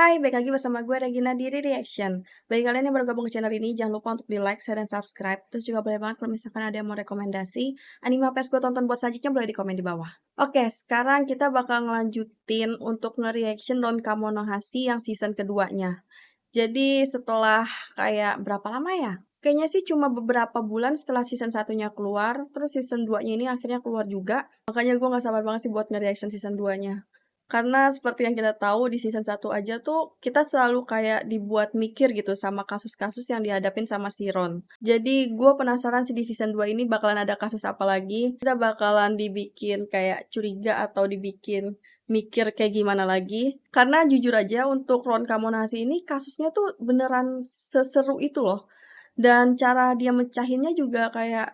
Hai, balik lagi bersama gue Regina di Reaction. Bagi kalian yang baru gabung ke channel ini, jangan lupa untuk di like, share, dan subscribe. Terus juga boleh banget kalau misalkan ada yang mau rekomendasi anime apa yang gue tonton buat selanjutnya boleh di komen di bawah. Oke, sekarang kita bakal ngelanjutin untuk nge-reaction Ron Kamonohashi yang season keduanya. Jadi setelah kayak berapa lama ya? Kayaknya sih cuma beberapa bulan setelah season satunya keluar, terus season 2-nya ini akhirnya keluar juga. Makanya gue gak sabar banget sih buat nge-reaction season 2-nya. Karena seperti yang kita tahu di season 1 aja tuh kita selalu kayak dibuat mikir gitu sama kasus-kasus yang dihadapin sama si Ron. Jadi gue penasaran sih di season 2 ini bakalan ada kasus apa lagi. Kita bakalan dibikin kayak curiga atau dibikin mikir kayak gimana lagi. Karena jujur aja untuk Ron Kamonashi ini kasusnya tuh beneran seseru itu loh. Dan cara dia mecahinnya juga kayak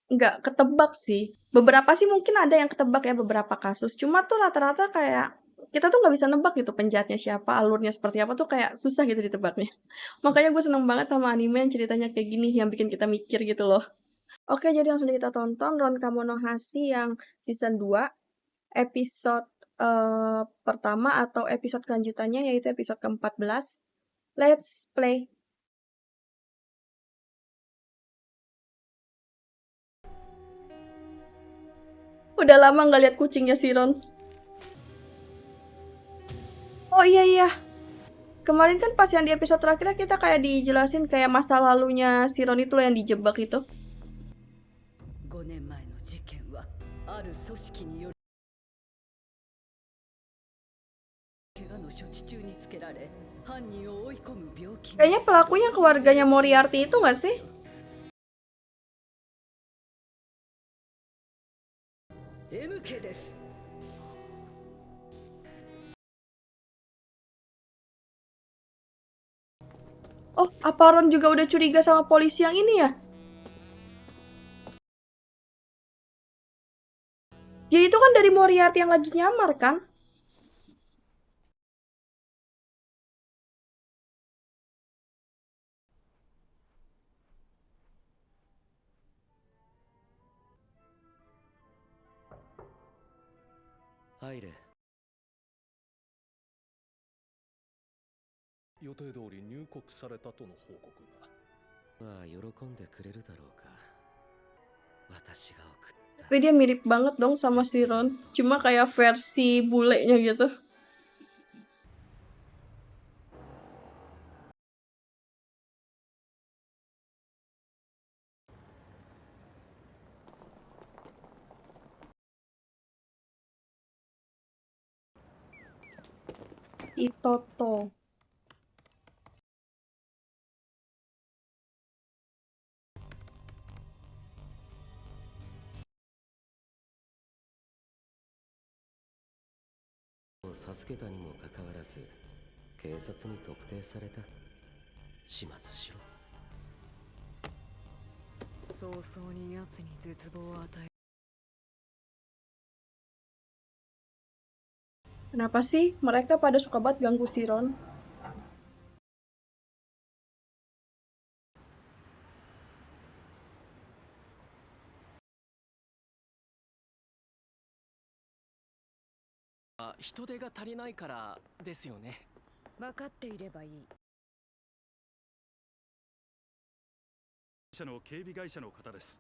nggak ketebak sih. Beberapa sih mungkin ada yang ketebak ya beberapa kasus. Cuma tuh rata-rata kayak kita tuh nggak bisa nebak gitu penjahatnya siapa, alurnya seperti apa tuh kayak susah gitu ditebaknya. Makanya gue seneng banget sama anime yang ceritanya kayak gini yang bikin kita mikir gitu loh. Oke, jadi langsung kita tonton Ron Kamonohashi yang season 2 episode pertama atau episode kelanjutannya yaitu episode ke-14. Let's play. Udah lama nggak lihat kucingnya si Ron. Oh iya iya. Kemarin kan pas yang di episode terakhir kita kayak dijelasin kayak masa lalunya si Ron itu loh yang dijebak itu. 5年前の事件はある組織による怪我の処置中につけられ犯人を追い込む病気。 Kayaknya pelakunya keluarganya Moriarty itu nggak sih? MK です。 Oh, apa Ron juga udah curiga sama polisi yang ini ya? Ya itu kan dari Moriarty yang lagi nyamar kan?入れ。予定通り入国されたとの報告が。まあ喜んでくれるだろうか。私が送った。 Tapi dia mirip banget dong sama si Ron. Cuma kayak versi bulenya gitu. Itoto. Oh, 助けたにもかかわらず警察に特定された。始末しろ。早々に奴に絶望を与え Kenapa sih mereka pada suka banget ganggu si Ron? Ah, 人手が足りないからですよね。分かっていればいい。社の警備会社の方です。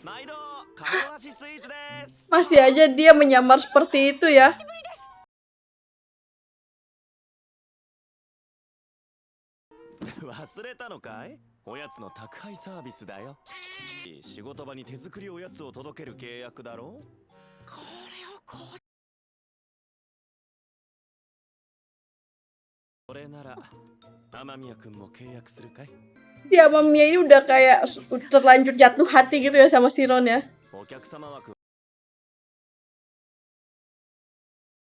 毎度、鴨橋スイーツです。 Masih aja dia menyamar seperti itu ya. 忘れたのかい？おやつの宅配サービスだよ。仕事場に手作りおやつを届ける契約だろ？これをこう。それなら、雨宮くんも契約するかい？ Si Amamiya ini udah kayak terlanjur jatuh hati gitu ya sama si Ron ya. お客様枠。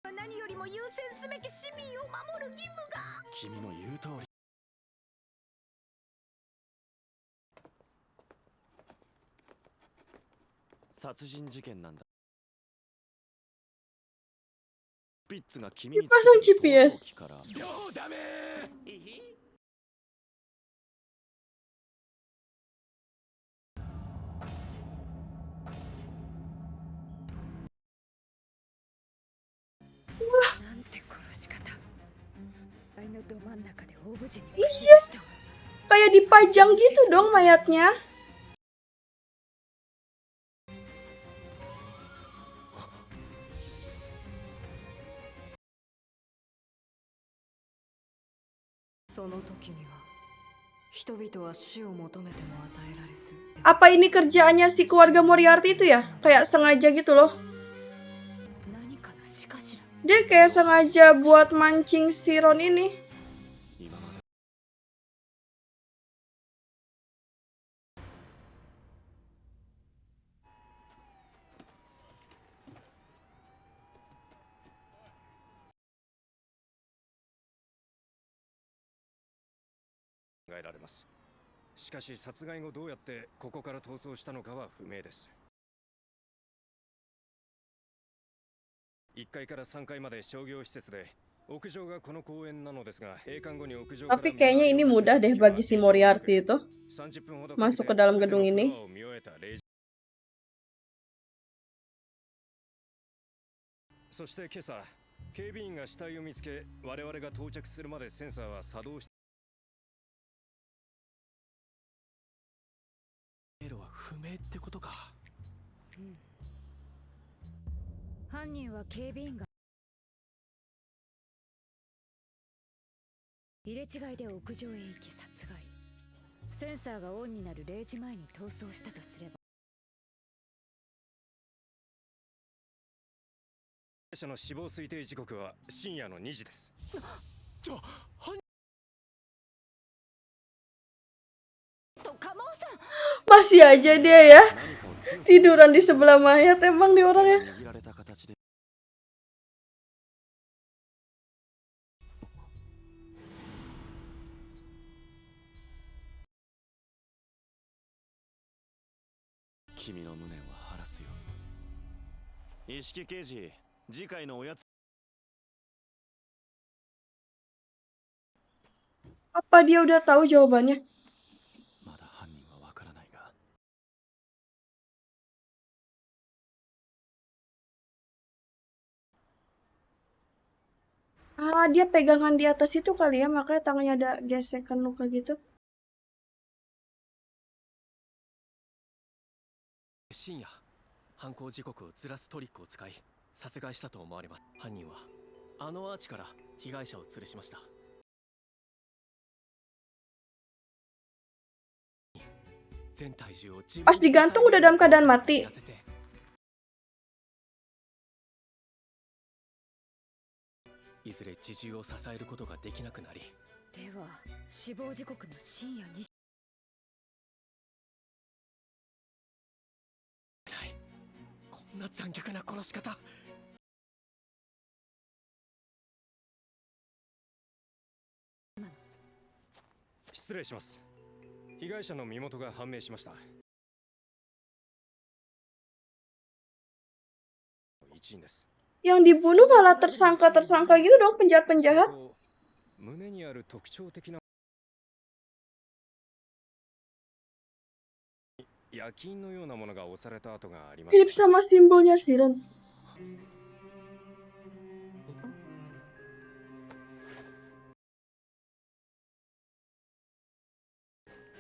何よりも優先すべき市民を守る義務が。君の言う通り。殺人事件なんだ。ピッツが君に Pasang GPS. から。ようダメー。のど真ん中でオブジェに Iya. 串刺したわ。 Kayak dipajang gitu dong mayatnya. Apa ini kerjaannya si keluarga Moriarty itu ya? Kayak sengaja gitu loh. 何かのしかしら。 Dia kayak sengaja buat mancing si Ron ini. 今まで考えられます。しかし殺害後どうやってここから逃走したのかは不明です。1階から3階まで商業施設で屋上がこの公園なのですが、閉館後に屋上から Tapi kayaknya ini mudah deh bagi si Moriarty itu masuk ke dalam gedung ini. そして今朝、警備員が死体を見つけ、我々が到着するまでセンサーは作動し、経路は不明ってことか。犯人は警備員が入れ違いで屋上へ行き殺害。センサーがオンになる0時前に逃走したとすれば、被害者の死亡推定時刻は深夜の2時です。じゃあ犯 Masih aja dia ya tiduran di sebelah mayat, emang dia orangnya. 握られた形で君の無念は晴らすよ。意識刑事、次回のおやつ Apa dia udah tahu jawabannya? まだ犯人はわからないが、 Ah, dia pegangan di atas itu kali ya, makanya tangannya ada gesekan luka gitu. 深夜、犯行時刻をずらすトリックを使い殺害したと思われます。犯人はあのアーチから被害者を吊るしました。全体重を自分 Pas digantung udah dalam keadaan mati. いずれ自重を支えることができなくなり、では死亡時刻の深夜2時。ないこんな残虐な殺し方。失礼します。被害者の身元が判明しました。一員です。 Yang dibunuh malah tersangka-tersangka gitu dong, penjahat-penjahat. 胸にある特徴的な焼き印のようなものが押された跡があります。 Mirip sama simbolnya Siren.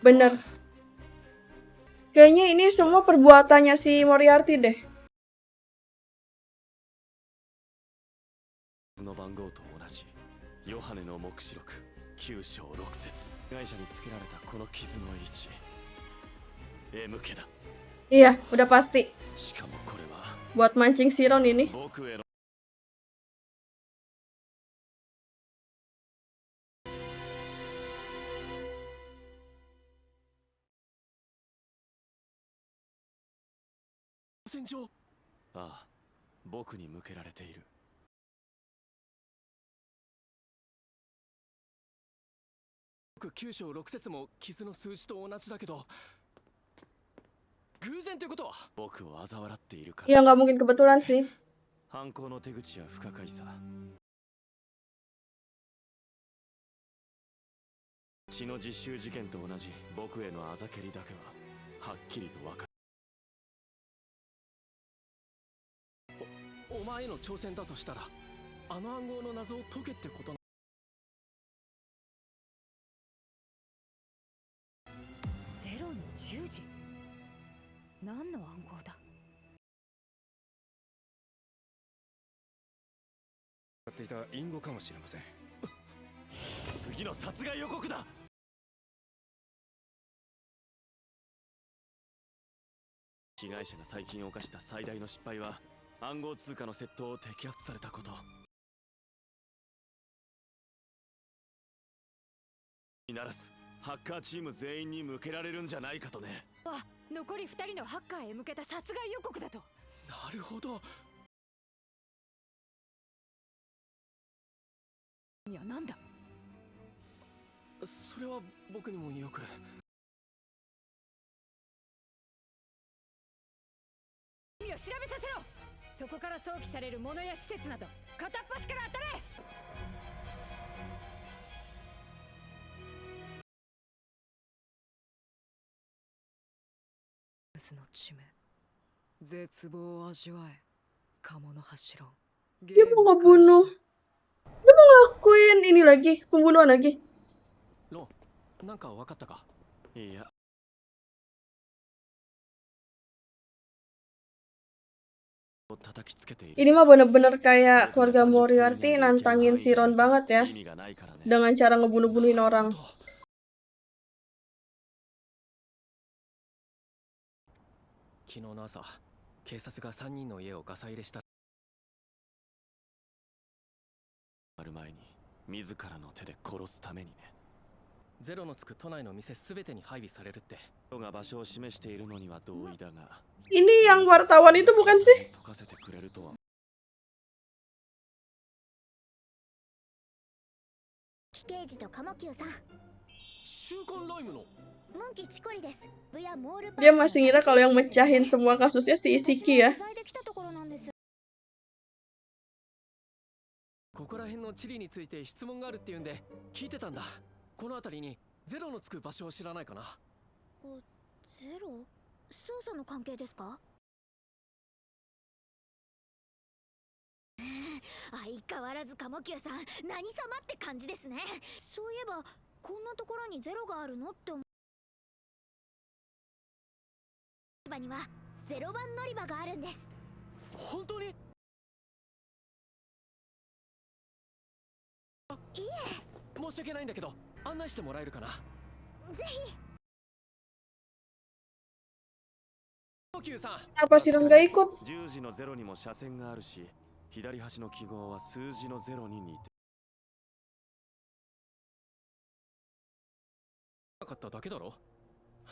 Bener. Kayaknya ini semua perbuatannya si Moriarty deh. の番号と同じヨハネの黙示録9章6節。被害者につけられたこの傷の位置 M 家だ。 Iya, udah pasti しかもこれは buat mancing Siron ini. 僕への 戦場。ああ、僕に向けられている。 9章6節も傷の数字と同じだけど、偶然ってことは。僕を嘲笑っているか Ya ら。 nggak mungkin kebetulan sih. 犯行の手口は不可解さ。血の実習事件と同じ僕へのあざけりだけははっきりと分かる。 お前への挑戦だとしたら、あの暗号の謎を解けってことな。10時何の暗号だ。使っていた隠語かもしれません。次の殺害予告だ。被害者が最近犯した最大の失敗は暗号通貨の窃盗を摘発されたこと。にならずハッカーチーム全員に向けられるんじゃないかとね。残り2人のハッカーへ向けた殺害予告だと。なるほど。いや、なんだ。それは僕にもよく。意味を調べさせろ。そこから想起されるものや施設など片っ端から当たれ。の地名絶望を味わえkamuの柱 Dia mau ngebunuh. Dia mau ngelakuin ini lagi, pembunuhan lagi. ロン、なんか分かったか。いや、叩きつけている。 Ini mah bener-bener kayak keluarga Moriarty nantangin si Ron banget ya. 意味がないからね。 Dengan cara ngebunuh-bunuhin orang. 昨日の朝、警察が3人の家をガサ入れした。ある前に自らの手で殺すためにね。ゼロのつく都内の店すべてに配備されるって。人が場所を示しているのには同意だが、 Ini yang wartawan itu bukan sih? 解かせてくれるとは。刑事と鴨久さん、週刊ライムの。モンキチコリです。部屋モール Dia masih ngira kalau yang mecahin semua kasusnya si Isiki ya. 取材できたところなんです。ここら辺の地理について質問があるっていうんで聞いてたんだ。この辺りにゼロのつく場所を知らないかな。ゼロ？捜査の関係ですか？相変わらず鴨久さん、何様って感じですね。そういえばこんなところにゼロがあるのって思う。乗り場にはゼロ番乗り場があるんです。本当に？いえ。申し訳ないんだけど案内してもらえるかな。ぜひ。鴨久さん。 Kenapa si Ron gak ikut? 10時のゼロにも斜線があるし、左端の記号は数字のゼロに似て。なかっただけだろ。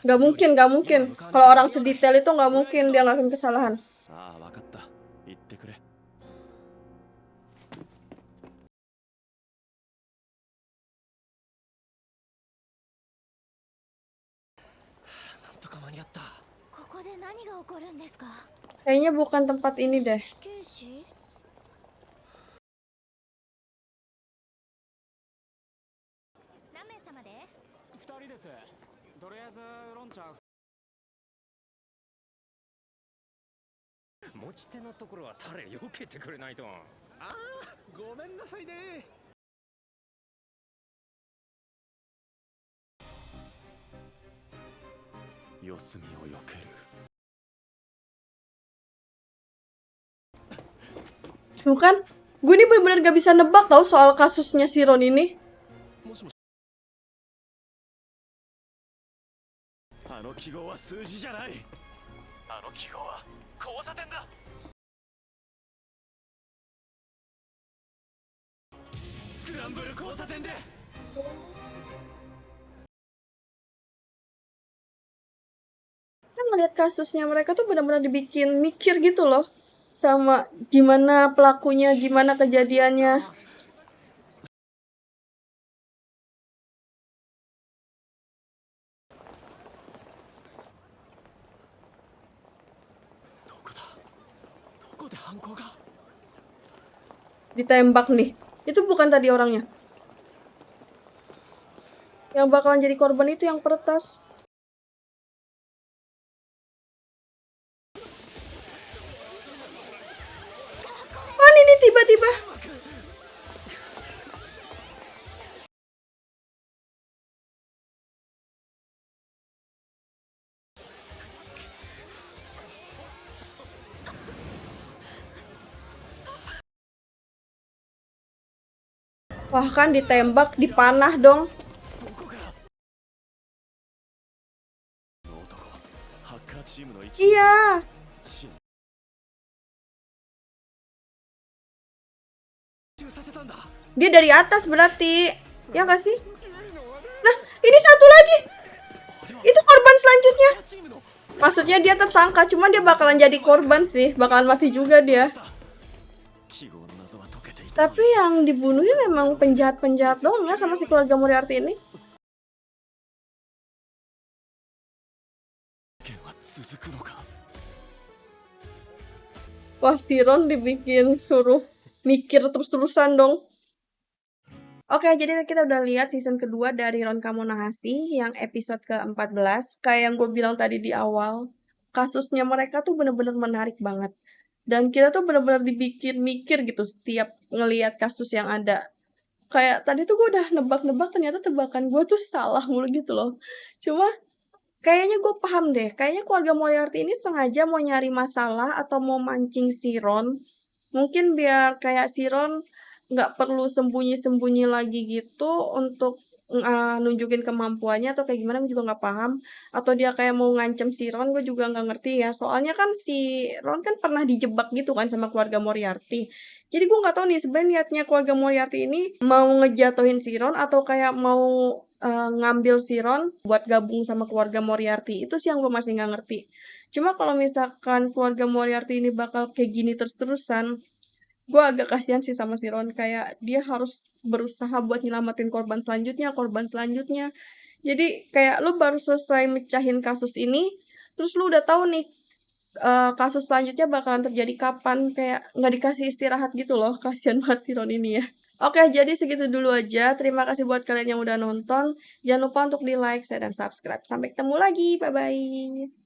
Gak mungkin, gak mungkin. Kalau orang sedetail itu gak mungkin dia ngelakuin kesalahan. ああ、わかった。言ってくれ。なんとか間に合った。ここで何が起こるんですか？ Kayaknya bukan tempat ini deh. 警視？何名様で2人です。とりあえずロンちゃん。持ち手のところはタレ避けてくれないと。ああ、ごめんなさいね。四隅を避ける。 Tuh kan, gue ini bener-bener gak bisa nebak tau soal kasusnya si Ron ini. もしもし。あの記号は数字じゃない。あの記号は交差点だ。スクランブル交差点で。 Kan ngeliat kasusnya mereka tuh benar-benar dibikin mikir gitu loh. Sama gimana pelakunya, gimana kejadiannya. Ditembak nih. Itu bukan tadi orangnya. Yang bakalan jadi korban itu yang peretas. Ini tiba-tiba Wah kan ditembak, dipanah dong. この男ハッカーチームの一員 Iya, 中させたんだ dia dari atas berarti. Ya nggak sih? Nah, ini satu lagi. Itu korban selanjutnya. チームの Maksudnya dia tersangka, cuman dia bakalan jadi korban sih. Bakalan mati juga dia. 記号の謎は解けていた Tapi yang dibunuhin memang penjahat-penjahat doang ya sama si keluarga Moriarty ini. 件は続くのか Wah, si Ron dibikin suruh mikir terus-terusan dong. Oke, jadi kita udah lihat season kedua dari Ron Kamonohashi yang episode ke-14. Kayak yang gue bilang tadi di awal, kasusnya mereka tuh bener-bener menarik banget. Dan kita tuh bener-bener dibikin mikir gitu setiap ngelihat kasus yang ada. Kayak tadi tuh gue udah nebak-nebak, ternyata tebakan gue tuh salah mulu gitu loh. Cuma kayaknya gue paham deh, kayaknya keluarga Moriarty ini sengaja mau nyari masalah atau mau mancing si Ron. Mungkin biar kayak si Ron nggak perlu sembunyi-sembunyi lagi gitu untuk nunjukin kemampuannya atau kayak gimana gue juga nggak paham. Atau dia kayak mau ngancem si Ron, gue juga nggak ngerti ya. Soalnya kan si Ron kan pernah dijebak gitu kan sama keluarga Moriarty. Jadi gue nggak tahu nih sebenarnya niatnya keluarga Moriarty ini mau ngejatuhin si Ron atau kayak mau ngambil si Ron buat gabung sama keluarga Moriarty. Itu sih yang gue masih nggak ngerti. Cuma kalau misalkan keluarga Moriarty ini bakal kayak gini terus-terusan, gue agak kasihan sih sama si Ron. Kayak dia harus berusaha buat nyelamatin korban selanjutnya. Jadi kayak lu baru selesai mecahin kasus ini, terus lu udah tahu nih kasus selanjutnya bakalan terjadi kapan. Kayak nggak dikasih istirahat gitu loh. Kasihan banget si Ron ini ya. Oke, jadi segitu dulu aja. Terima kasih buat kalian yang udah nonton. Jangan lupa untuk di like, share, dan subscribe. Sampai ketemu lagi. Bye-bye.